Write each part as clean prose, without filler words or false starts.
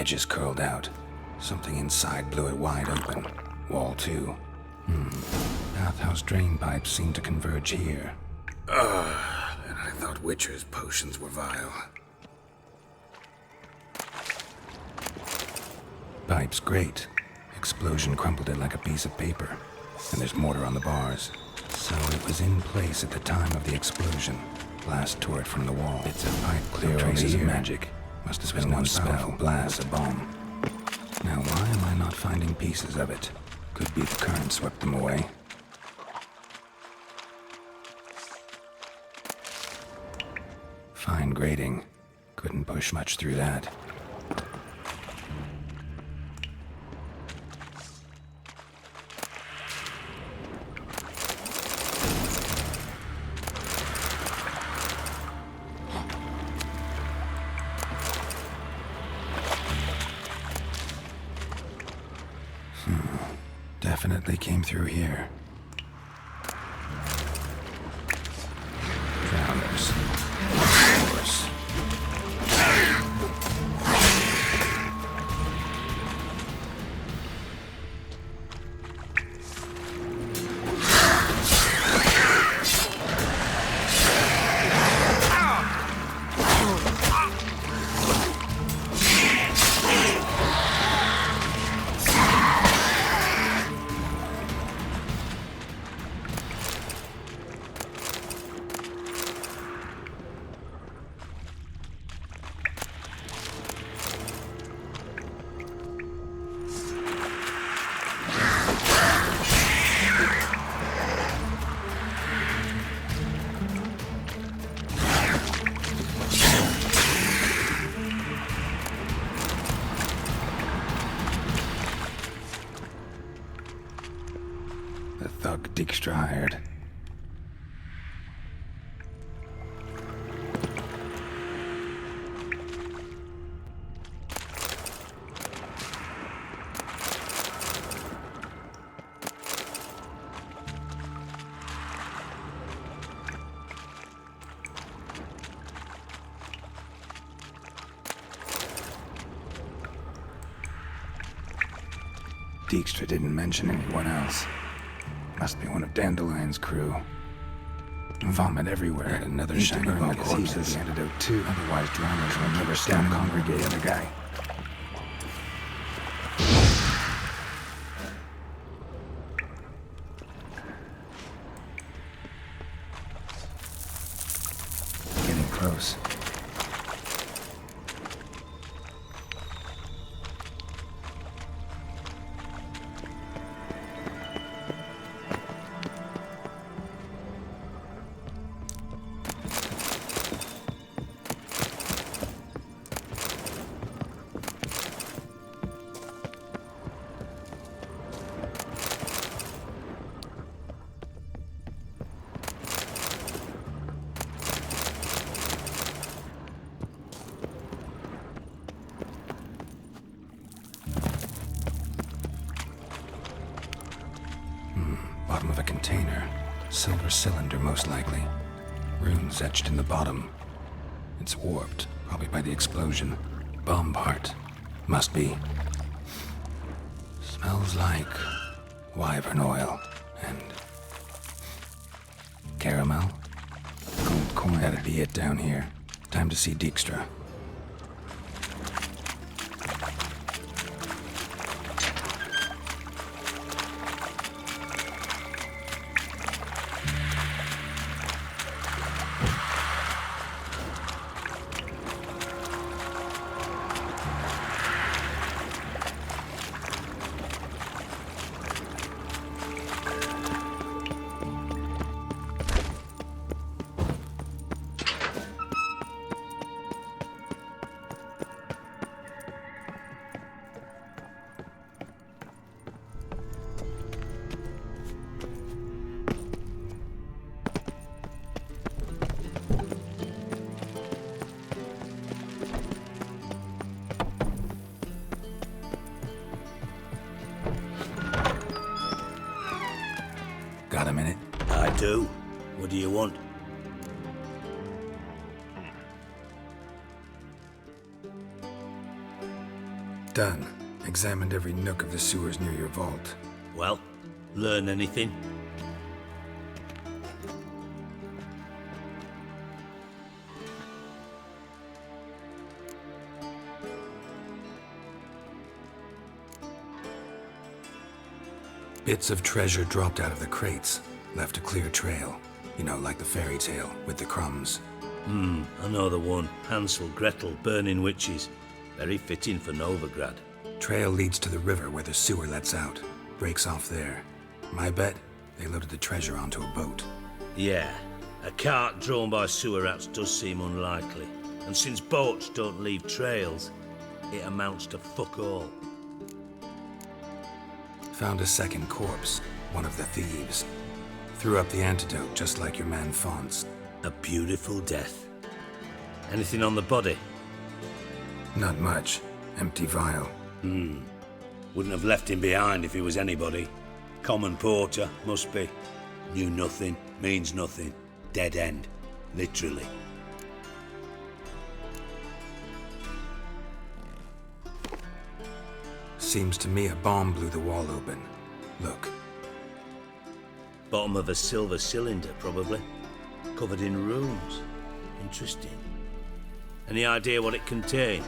Edges curled out. Something inside blew it wide open. Wall too. Bathhouse drain pipes seem to converge here. And I thought Witcher's potions were vile. Pipe's great. Explosion crumpled it like a piece of paper. And there's mortar on the bars. So it was in place at the time of the explosion. Blast tore it from the wall. Bits of pipe clear traces of magic. Must have been one spell, blast, a bomb. Now why am I not finding pieces of it? Could be the current swept them away. Fine grating. Couldn't push much through that. Definitely came through here. Drowners. Of course. The thug Dijkstra hired. Dijkstra didn't mention anyone else. Must be one of Dandelion's crew. Vomit everywhere. And another shiny ball corpse is the antidote too. Otherwise, drowners will never stop congregate the other guy. Getting close. Bottom of a container. Silver cylinder, most likely. Runes etched in the bottom. It's warped, probably by the explosion. Bomb part. Must be. Smells like wyvern oil and caramel. Gold coin. That'd be it down here. Time to see Dijkstra. Got a minute? I do. What do you want? Done. Examined every nook of the sewers near your vault. Well, learn anything? Bits of treasure dropped out of the crates. Left a clear trail. You know, like the fairy tale, with the crumbs. I know the one. Hansel, Gretel, burning witches. Very fitting for Novigrad. Trail leads to the river where the sewer lets out. Breaks off there. My bet, they loaded the treasure onto a boat. Yeah, a cart drawn by sewer rats does seem unlikely. And since boats don't leave trails, it amounts to fuck all. Found a second corpse, one of the thieves. Threw up the antidote just like your man Fonz. A beautiful death. Anything on the body? Not much. Empty vial. Wouldn't have left him behind if he was anybody. Common porter, must be. Knew nothing, means nothing. Dead end. Literally. Seems to me a bomb blew the wall open. Look. Bottom of a silver cylinder, probably. Covered in runes. Interesting. Any idea what it contained?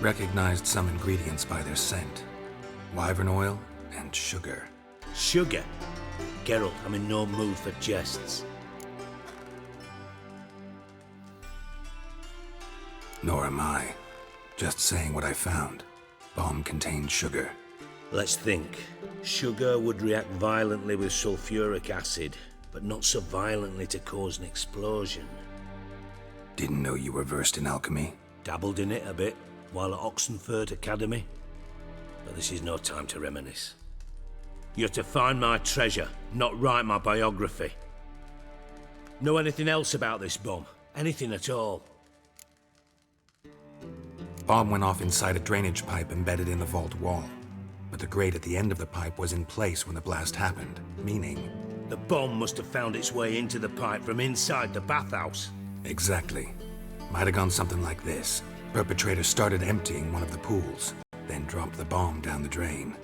Recognized some ingredients by their scent. Wyvern oil and sugar. Sugar? Geralt, I'm in no mood for jests. Nor am I. Just saying what I found. Bomb contained sugar. Let's think. Sugar would react violently with sulfuric acid, but not so violently to cause an explosion. Didn't know you were versed in alchemy. Dabbled in it a bit while at Oxenford Academy. But this is no time to reminisce. You're to find my treasure, not write my biography. Know anything else about this bomb? Anything at all? Bomb went off inside a drainage pipe embedded in the vault wall. But the grate at the end of the pipe was in place when the blast happened, meaning... The bomb must have found its way into the pipe from inside the bathhouse. Exactly. Might have gone something like this. Perpetrator started emptying one of the pools, then dropped the bomb down the drain.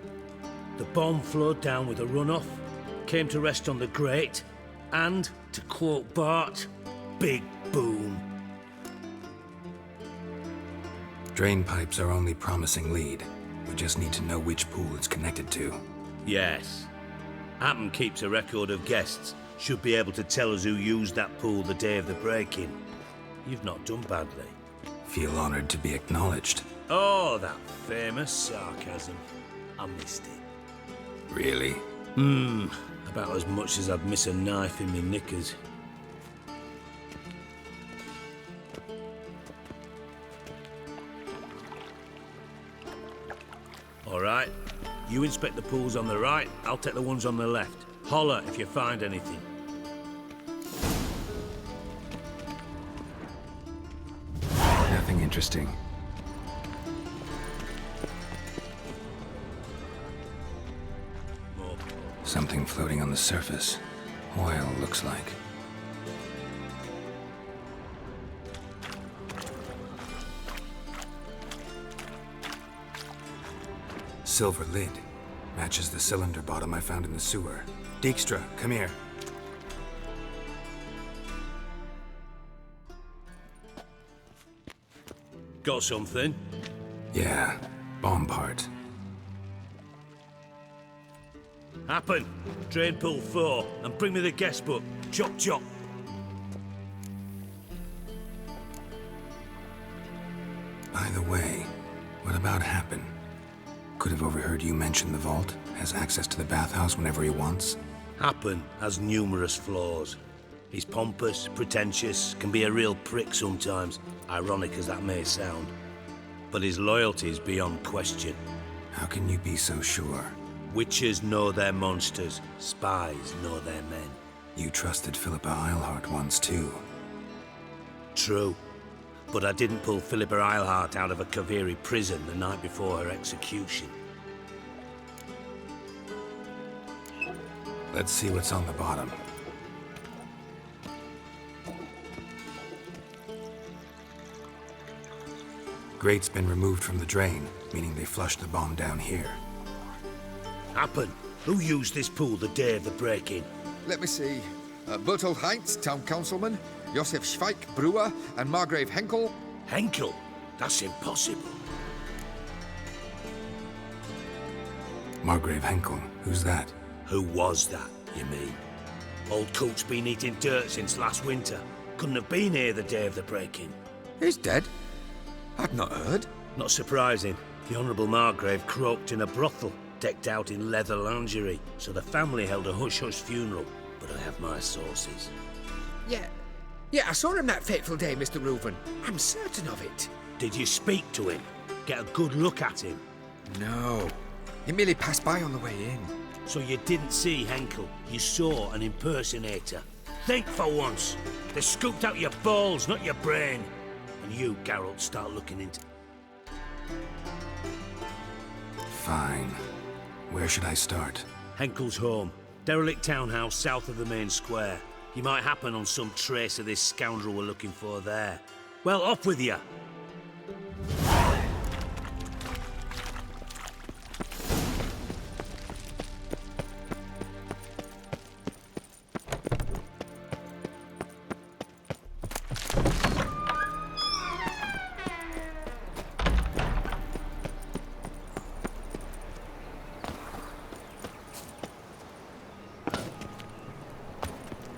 The bomb flowed down with a runoff, came to rest on the grate, and, to quote Bart, big boom. Drain pipes are only promising lead. We just need to know which pool it's connected to. Yes. Hammond keeps a record of guests. Should be able to tell us who used that pool the day of the break-in. You've not done badly. Feel honored to be acknowledged. Oh, that famous sarcasm. I missed it. Really? About as much as I'd miss a knife in me knickers. All right. You inspect the pools on the right, I'll take the ones on the left. Holler if you find anything. Nothing interesting. More. Something floating on the surface. Oil, looks like. Silver lid. Matches the cylinder bottom I found in the sewer. Dijkstra, come here. Got something? Yeah, bomb part. Happen. Drain pool 4 and bring me the guest book. Chop chop. By the way, what about Happen? Could have overheard you mention the vault. Has access to the bathhouse whenever he wants. Happen has numerous flaws. He's pompous, pretentious, can be a real prick sometimes, ironic as that may sound. But his loyalty is beyond question. How can you be so sure? Witches know their monsters, spies know their men. You trusted Philippa Eilhart once too. True. But I didn't pull Philippa Eilhart out of a Kaviri prison the night before her execution. Let's see what's on the bottom. Grate's been removed from the drain, meaning they flushed the bomb down here. Happen. Who used this pool the day of the break-in? Let me see. Bertold Heinz, town councilman, Josef Schweik, brewer, and Margrave Henkel. Henkel? That's impossible. Margrave Henkel, who's that? Who was that, you mean? Old coot's been eating dirt since last winter. Couldn't have been here the day of the break-in. He's dead? I'd not heard. Not surprising. The Honourable Margrave croaked in a brothel, decked out in leather lingerie, so the family held a hush-hush funeral. But I have my sources. Yeah, I saw him that fateful day, Mr. Reuven. I'm certain of it. Did you speak to him? Get a good look at him? No. He merely passed by on the way in. So you didn't see Henkel, you saw an impersonator. Think for once. They scooped out your balls, not your brain. And you, Geralt, start looking into... Fine. Where should I start? Henkel's home. Derelict townhouse south of the main square. You might happen on some trace of this scoundrel we're looking for there. Well, off with you!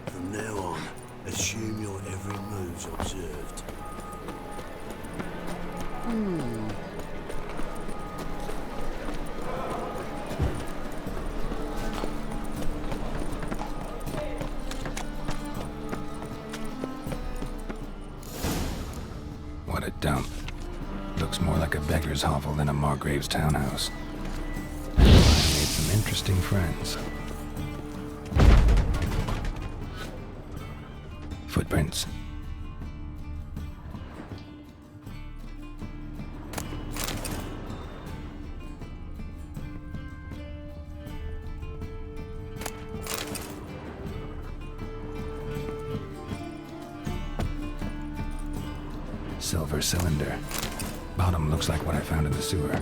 From now on, assume your every move's observed. What a dump. Looks more like a beggar's hovel than a Margrave's townhouse. I made some interesting friends. Footprints. Silver cylinder. Bottom looks like what I found in the sewer.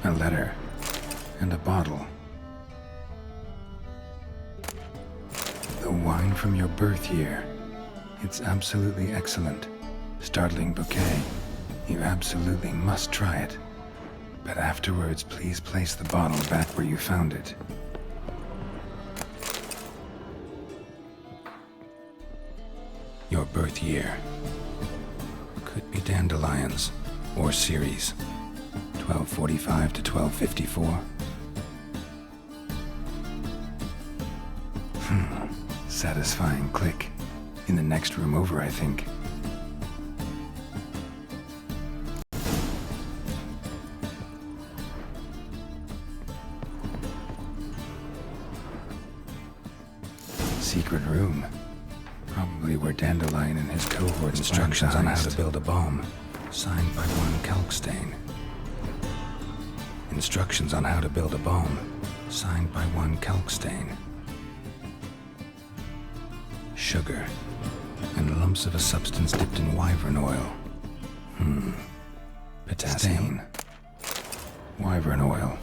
A letter. And a bottle. The wine from your birth year. It's absolutely excellent. Startling bouquet. You absolutely must try it. But afterwards, please place the bottle back where you found it. Your birth year. Could be dandelions or Ceres. 1245 to 1254. Satisfying click. In the next room over, I think. Secret room. Probably where Dandelion and his cohorts instructions on how to build a bomb. Signed by one Kalkstain. Instructions on how to build a bomb. Signed by one Kalkstain. Sugar, and lumps of a substance dipped in wyvern oil. Potassium. Wyvern oil.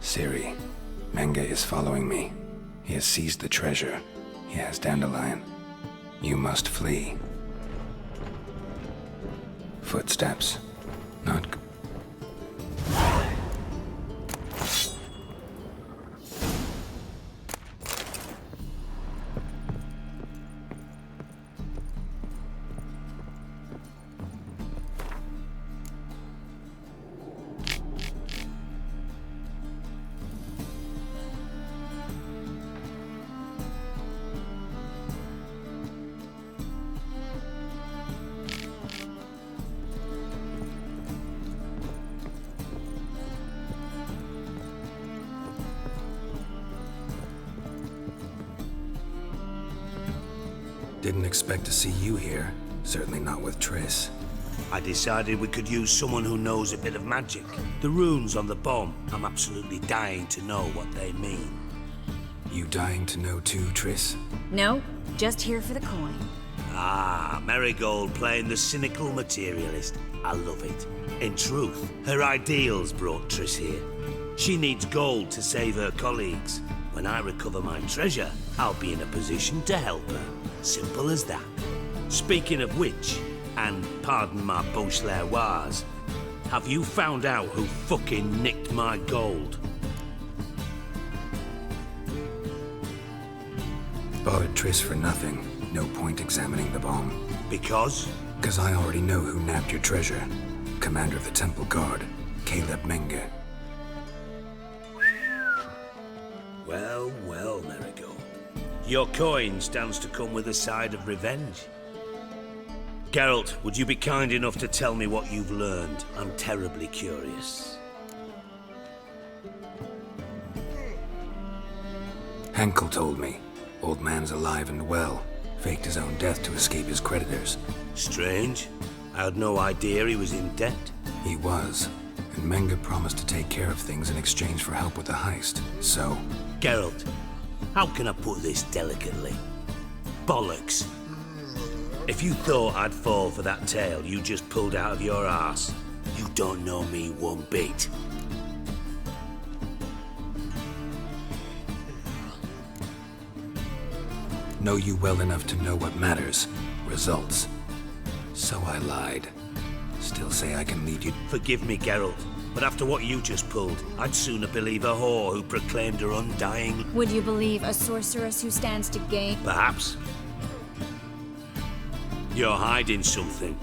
Ciri, Menge is following me. He has seized the treasure. He has Dandelion. You must flee. Footsteps. Not... Didn't expect to see you here. Certainly not with Triss. I decided we could use someone who knows a bit of magic. The runes on the bomb, I'm absolutely dying to know what they mean. You dying to know too, Triss? No, just here for the coin. Ah, Marigold playing the cynical materialist. I love it. In truth, her ideals brought Triss here. She needs gold to save her colleagues. When I recover my treasure, I'll be in a position to help her. Simple as that. Speaking of which, and pardon my Beauclervoise, have you found out who fucking nicked my gold? Bothered Triss for nothing. No point examining the bomb. Because? Because I already know who nabbed your treasure. Commander of the Temple Guard, Caleb Menge. Well, well, Marigold. Your coin stands to come with a side of revenge. Geralt, would you be kind enough to tell me what you've learned? I'm terribly curious. Henkel told me. Old man's alive and well. Faked his own death to escape his creditors. Strange. I had no idea he was in debt. He was. And Menge promised to take care of things in exchange for help with the heist. So... Geralt, how can I put this delicately? Bollocks. If you thought I'd fall for that tale you just pulled out of your arse, you don't know me one bit. Know you well enough to know what matters. Results. So I lied. Still say I can lead you... Forgive me, Geralt, but after what you just pulled, I'd sooner believe a whore who proclaimed her undying... Would you believe a sorceress who stands to gain? Perhaps. You're hiding something,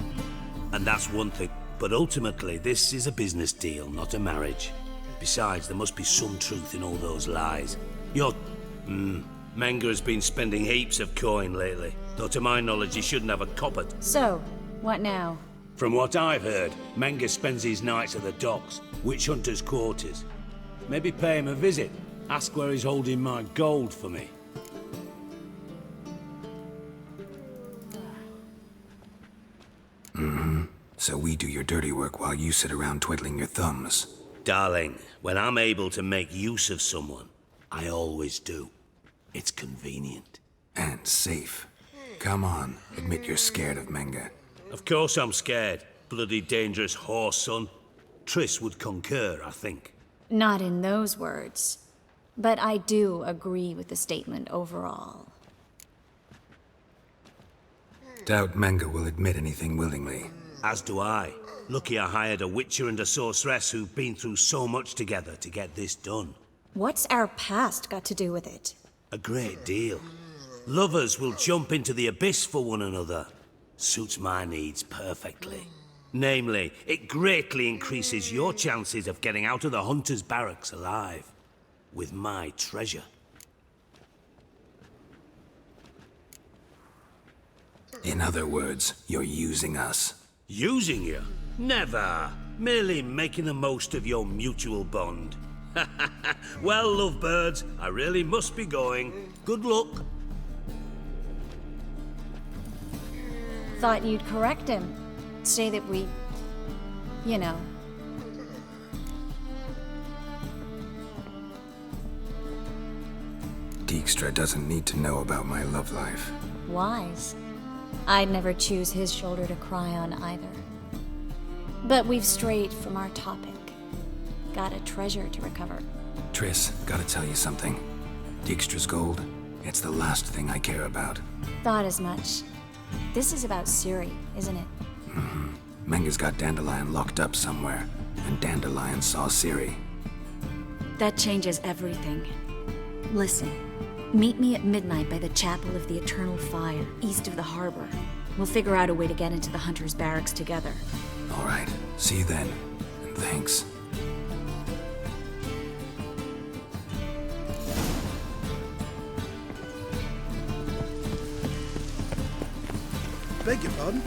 and that's one thing. But ultimately, this is a business deal, not a marriage. Besides, there must be some truth in all those lies. Menge has been spending heaps of coin lately, though to my knowledge he shouldn't have a copper. So, what now? From what I've heard, Menge spends his nights at the docks, witch hunters' quarters. Maybe pay him a visit. Ask where he's holding my gold for me. So we do your dirty work while you sit around twiddling your thumbs. Darling, when I'm able to make use of someone, I always do. It's convenient. And safe. Come on, admit you're scared of Menge. Of course I'm scared. Bloody dangerous whore, son. Triss would concur, I think. Not in those words. But I do agree with the statement overall. Doubt Menge will admit anything willingly. As do I. Lucky I hired a witcher and a sorceress who've been through so much together to get this done. What's our past got to do with it? A great deal. Lovers will jump into the abyss for one another. Suits my needs perfectly. Namely, it greatly increases your chances of getting out of the hunter's barracks alive. With my treasure. In other words, you're using us. Using you? Never. Merely making the most of your mutual bond. Well, lovebirds, I really must be going. Good luck. Thought you'd correct him. Say that we... you know. Dijkstra doesn't need to know about my love life. Wise. I'd never choose his shoulder to cry on either. But we've strayed from our topic. Got a treasure to recover. Triss, gotta tell you something. Dijkstra's gold, it's the last thing I care about. Thought as much. This is about Ciri, isn't it? Menge's got Dandelion locked up somewhere, and Dandelion saw Ciri. That changes everything. Listen, meet me at midnight by the Chapel of the Eternal Fire, east of the harbor. We'll figure out a way to get into the Hunter's Barracks together. All right, see you then, and thanks. Beg your pardon?